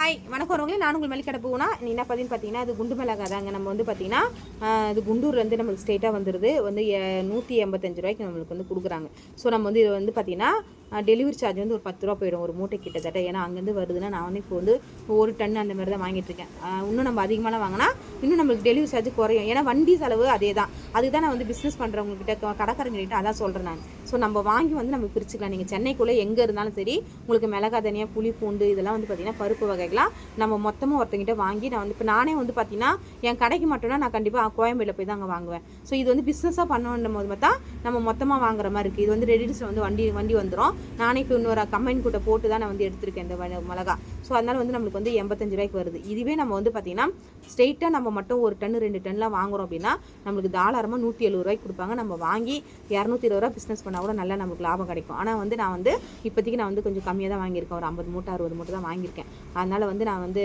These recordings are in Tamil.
ஹாய் வணக்கம் வரவங்களே, நான் உங்கள் மல்லிக்கடை போனா நீ என்ன பார்த்தீங்கன்னா இது குண்டு மிளகாய் தாங்க. நம்ம வந்து பார்த்தீங்கன்னா இது குண்டூர்லேருந்து நம்மளுக்கு ஸ்ட்ரெயிட்டாக வந்துடுது. வந்து 185 ரூபாய்க்கு நம்மளுக்கு வந்து கொடுக்குறாங்க. ஸோ நம்ம வந்து இது வந்து பார்த்தீங்கன்னா டெலிவரி சார்ஜ் வந்து ஒரு 10 ரூபா போயிடும் ஒரு மூட்டை கிட்டத்தட்ட. ஏன்னா அங்கேருந்து வருதுன்னா நான் வந்து இப்போ வந்து 1 டன் அந்த மாதிரி தான் வாங்கிட்டு இருக்கேன். இன்னும் நம்ம அதிகமாக வாங்கினா இன்னும் நம்மளுக்கு டெலிவரி சார்ஜ் குறையும். ஏன்னா வண்டி செலவு அதே தான். அதுதான் நான் வந்து பிஸ்னஸ் பண்ணுறவங்ககிட்ட கடைக்காரங்ககிட்ட அதான் சொல்கிறேன் நான். ஸோ நம்ம வாங்கி வந்து நம்ம பிரிச்சுக்கலாம். நீங்கள் சென்னைக்குள்ளே எங்கே இருந்தாலும் சரி, உங்களுக்கு மிளகா தனியாக புளி பூண்டு இதெல்லாம் வந்து பார்த்திங்கன்னா பருப்பு வகைகளாம் நம்ம மொத்தமாக ஒருத்தங்கிட்ட வாங்கி நான் வந்து இப்போ நானே வந்து பார்த்திங்கன்னா என் கடைக்கு மட்டும்னா நான் கண்டிப்பாக கோயம்பேடில் போய் தான் அங்கே வாங்குவேன். ஸோ இது வந்து பிஸ்னஸாக பண்ணணும் போது பார்த்தா நம்ம மொத்தமாக வாங்குற மாதிரி இருக்குது. இது வந்து ரெடிஸில் வந்து வண்டி வந்துடும். நானே இப்போ இன்னொரு கம்பெனி கூட்ட போட்டு தான் நான் வந்து எடுத்திருக்கேன் இந்த மிளகா. ஸோ அதனால் வந்து நம்மளுக்கு வந்து 85 ரூபாய்க்கு வருது. இதுவே நம்ம வந்து பார்த்திங்கன்னா ஸ்ட்ரெயிட்டாக நம்ம மட்டும் 1 டன் 2 டன்லாம் வாங்குகிறோம் அப்படின்னா நம்மளுக்கு தாராளமாக 170 ரூபாய்க்கு கொடுப்பாங்க. நம்ம வாங்கி 220 ரூபா பிஸ்னஸ் பண்ணால் கூட நல்லா நமக்கு லாபம் கிடைக்கும். ஆனால் வந்து நான் வந்து இப்போதைக்கு நான் வந்து கொஞ்சம் கம்மியாக தான் வாங்கியிருக்கேன். ஒரு 50 மூட்டை 60 மூட்டை தான் வாங்கியிருக்கேன். அதனால் வந்து நான் வந்து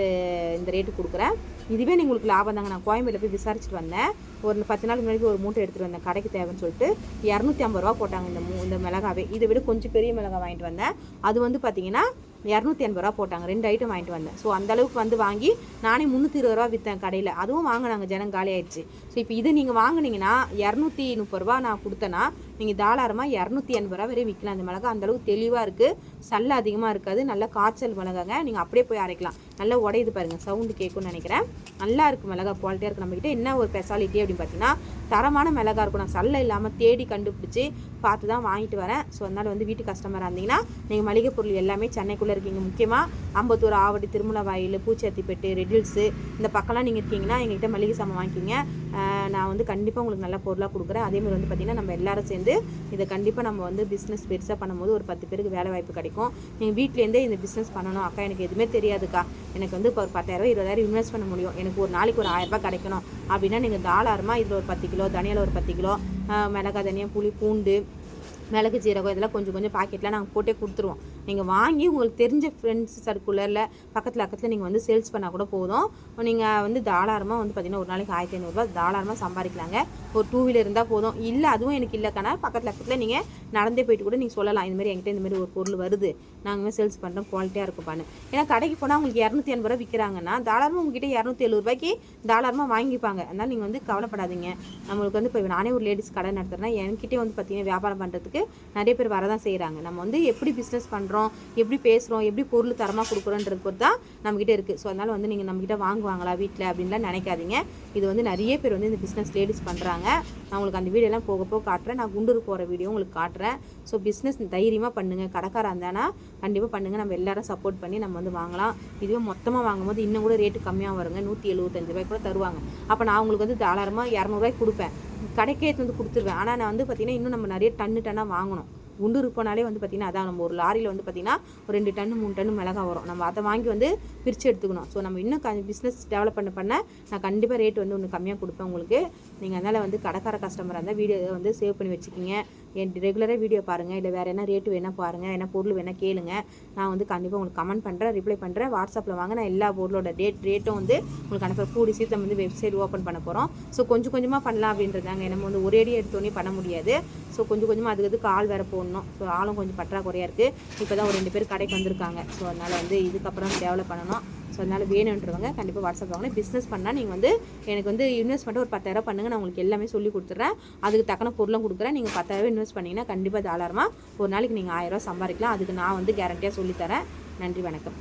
இந்த ரேட்டு கொடுக்குறேன். இதுவே உங்களுக்கு லாபம் தாங்க. நான் கோயம்பேடில் போய் விசாரிச்சுட்டு வந்தேன். ஒரு 10 நாளுக்கு முன்னாடி ஒரு மூட்டை எடுத்துகிட்டு வந்தேன். கடைக்கு தேவைன்னு சொல்லிட்டு 250 ரூபா போட்டாங்க இந்த மிளகாவே. இதை விட கொஞ்சம் பெரிய மிளகா வாங்கிட்டு வந்தேன். அது வந்து பார்த்திங்கன்னா 280 ரூபா போட்டாங்க. 2 ஐட்டம் வாங்கிட்டு வந்தேன். ஸோ அந்தளவுக்கு வந்து வாங்கி நானே 320 ரூபா விற்றேன் கடையில். அதுவும் வாங்கினாங்க, ஜனம் காலி ஆயிடுச்சு. ஸோ இப்போ இது நீங்கள் வாங்கினீங்கன்னா 230 ரூபா நான் கொடுத்தேன்னா நீங்கள் தாராளமாக 280 ரூபா வரை விற்கலாம். அந்த மிளகா அந்தளவுக்கு தெளிவாக இருக்குது, சல்ல அதிகமாக இருக்காது, நல்லா காய்ச்சல் மிளகாங்க. நீங்கள் அப்படியே போய் அரைக்கலாம். நல்லா உடையுது பாருங்கள், சவுண்டு கேட்கும்னு நினைக்கிறேன். நல்லா இருக்குது மிளகா, குவாலிட்டியாக இருக்குது. நம்மக்கிட்ட என்ன ஒரு ஸ்பெஷாலிட்டி அப்படின்னு பார்த்தீங்கன்னா தரமான மிளகா இருக்கும். நான் சல்ல இல்லாமல் தேடி கண்டுபிடிச்சி பார்த்து தான் வாங்கிட்டு வரேன். ஸோ அதனால் வந்து வீட்டு கஸ்டமராக இருந்தீங்கன்னா நீங்கள் மளிகை பொருள் எல்லாமே சென்னைக்குள்ளே இருக்கீங்க, முக்கியமாக அம்பத்தூர், ஆவடி, திருமலவாயில், பூச்சத்திப்பேட்டு, ரெட்டில்ஸு இந்த பக்கம்லாம் நீங்கள் இருக்கீங்கன்னா எங்கள்கிட்ட மளிகை சாமான் வாங்கிக்கிங்க. நான் வந்து கண்டிப்பாக உங்களுக்கு நல்ல பொருளாக கொடுக்குறேன். அதேமாதிரி வந்து பார்த்திங்கன்னா நம்ம எல்லோரும் சேர்ந்து இதை கண்டிப்பாக நம்ம வந்து பிஸ்னஸ் பெருசாக பண்ணும்போது ஒரு 10 பேருக்கு வேலை வாய்ப்பு கிடைக்கும். நீங்கள் வீட்டிலேருந்தே இந்த பிஸ்னஸ் பண்ணணும். அக்கா எனக்கு எதுவுமே தெரியாதுக்கா, எனக்கு வந்து இப்போ ஒரு 10,000 20,000 இன்வெஸ்ட் பண்ண முடியும், எனக்கு ஒரு நாளைக்கு ஒரு 1000 ரூபாய் கிடைக்கணும் அப்படின்னா நீங்கள் தாராளமாக இதில் ஒரு 10 கிலோ தனியால் ஒரு 10 கிலோ மிளகா தனியாக புளி பூண்டு மிளகு சீரகம் இதெல்லாம் கொஞ்சம் கொஞ்சம் பாக்கெட்லாம் நாங்கள் போட்டே கொடுத்துருவோம். நீங்கள் வாங்கி உங்களுக்கு தெரிஞ்ச ஃப்ரெண்ட்ஸ் சர்க்குலரில் பக்கத்தில் நீங்கள் வந்து சேல்ஸ் பண்ணால் கூட போதும். நீங்கள் வந்து தாராளமாக வந்து பார்த்திங்கன்னா ஒரு நாளைக்கு 1500 ரூபா தாராளமாக சம்பாதிக்கலாங்க. ஒரு 2 வீலர் இருந்தால் போதும். இல்லை அதுவும் எனக்கு இல்லைக்கானா பக்கத்தில் நீங்கள் நடந்தே போயிட்டு கூட நீங்கள் சொல்லலாம், இதுமாதிரி என்கிட்ட இந்தமாதிரி ஒரு பொருள் வருது, நாங்கள் சேல்ஸ் பண்ணுறோம், குவாலிட்டியாக இருக்குப்பான்னு. ஏன்னா கடைக்கு போனால் உங்களுக்கு 280 ரூபா விற்கிறாங்கன்னா தாராளமாக உங்ககிட்ட 270 ரூபாய்க்கு தாராளமாக வாங்கிப்பாங்க. அதனால் நீங்கள் வந்து கவலைப்படாதீங்க. நம்மளுக்கு வந்து இப்போ நானே ஒரு லேடிஸ் கடை நடத்துகிறேன்னா என்கிட்டே வந்து பார்த்திங்கன்னா வியாபாரம் பண்ணுறதுக்கு நிறைய பேர் வரதான் செய்கிறாங்க. நம்ம வந்து எப்படி பிஸ்னஸ் பண்ணுறோம், எப்படி பேசுகிறோம், எப்படி பொருள் தரமாக கொடுக்குறோன்றது பொறுத்து தான் நம்மகிட்ட இருக்குது. ஸோ அதனால் வந்து நீங்கள் நம்மகிட்ட வாங்குவாங்களா வீட்டில் அப்படின்லாம் நினைக்காதீங்க. இது வந்து நிறைய பேர் வந்து இந்த பிஸ்னஸ் லேடிஸ் பண்ணுறாங்க. நான் உங்களுக்கு அந்த வீடியோலாம் போக போக காட்டுறேன். நான் குண்டூர் போகிற வீடியோ உங்களுக்கு காட்டுறேன். ஸோ பிஸ்னஸ் தைரியமாக பண்ணுங்கள். கடைக்காரா இருந்தானா கண்டிப்பாக பண்ணுங்கள். நம்ம எல்லாரும் சப்போர்ட் பண்ணி நம்ம வந்து வாங்கலாம். இதுவே மொத்தமாக வாங்கும்போது இன்னும் கூட ரேட்டு கம்மியாக வருங்க. 175 ரூபாய்க்கு கூட தருவாங்க. அப்போ நான் உங்களுக்கு வந்து தாராளமாக 200 ரூபாய்க்கு கொடுப்பேன், கடைக்கே வந்து கொடுத்துருவேன். ஆனால் நான் வந்து பார்த்திங்கன்னா இன்னும் நம்ம நிறைய டன்னாக வாங்கணும். குண்டூருக்கு போனாலே வந்து பார்த்திங்கன்னா அதான் நம்ம ஒரு லாரியில் வந்து பார்த்திங்கன்னா ஒரு 2 டன் 3 டன் மிளகா வரும். நம்ம அதை வாங்கி வந்து பிரித்து எடுத்துக்கணும். ஸோ நம்ம இன்னும் பிஸ்னஸ் டெவலப் பண்ண நான் கண்டிப்பாக ரேட் வந்து ஒன்று கம்மியாக கொடுப்பேன் உங்களுக்கு. நீங்கள் அதனால் வந்து கடைக்கார கஸ்டமராக இருந்தால் வீடியோ வந்து சேவ் பண்ணி வச்சுக்கிங்க. என் ரெகுலராக வீடியோ பாருங்கள். இல்லை வேறு என்ன ரேட்டு வேணால் பாருங்கள், என்ன பொருள் வேணால் கேளுங்க. நான் வந்து கண்டிப்பாக உங்களுக்கு கமெண்ட் பண்ணுறேன், ரிப்ளை பண்ணுறேன். வாட்ஸ்அப்பில் வாங்க, நான் எல்லா பொருளோட ரேட்டும் வந்து உங்களுக்கு அனுப்புகிறேன். கூடி சீக்கிரம் வந்து வெப்சைட் ஓப்பன் பண்ண போகிறோம். ஸோ கொஞ்சம் கொஞ்சமாக பண்ணலாம் அப்படின்றதாங்க. நம்ம வந்து ஒரேடியாக எடுத்தோன்னே பண்ண முடியாது. ஸோ கொஞ்சம் கொஞ்சமாக அதுக்கு ஆள் வேறு போடணும். ஸோ ஆளும் கொஞ்சம் பற்றாக்குறையாக இருக்குது. இப்போ தான் ஒரு 2 பேர் கடைக்கு வந்திருக்காங்க. ஸோ அதனால் வந்து இதுக்கப்புறம் டெவலப் பண்ணணும். ஸோ அதனால் வேணுன்றவங்க கண்டிப்பாக வாட்ஸ்அப் வாங்க. பிஸ்னஸ் பண்ணால் நீங்கள் வந்து எனக்கு வந்து இன்வெஸ்ட்மெண்ட்டு ஒரு 10,000 பண்ணுங்கள். நான் உங்களுக்கு எல்லாமே சொல்லி கொடுத்துட்றேன். அதுக்கு தக்கன பொருளும் கொடுக்குறேன். நீங்கள் 10,000 இன்வெஸ்ட் பண்ணிங்கன்னா கண்டிப்பாக தாராளமாக ஒரு நாளைக்கு நீங்கள் 1000 ரூபா சம்பாதிக்கலாம். அதுக்கு நான் வந்து கேரண்டியாக சொல்லித்தரேன். நன்றி, வணக்கம்.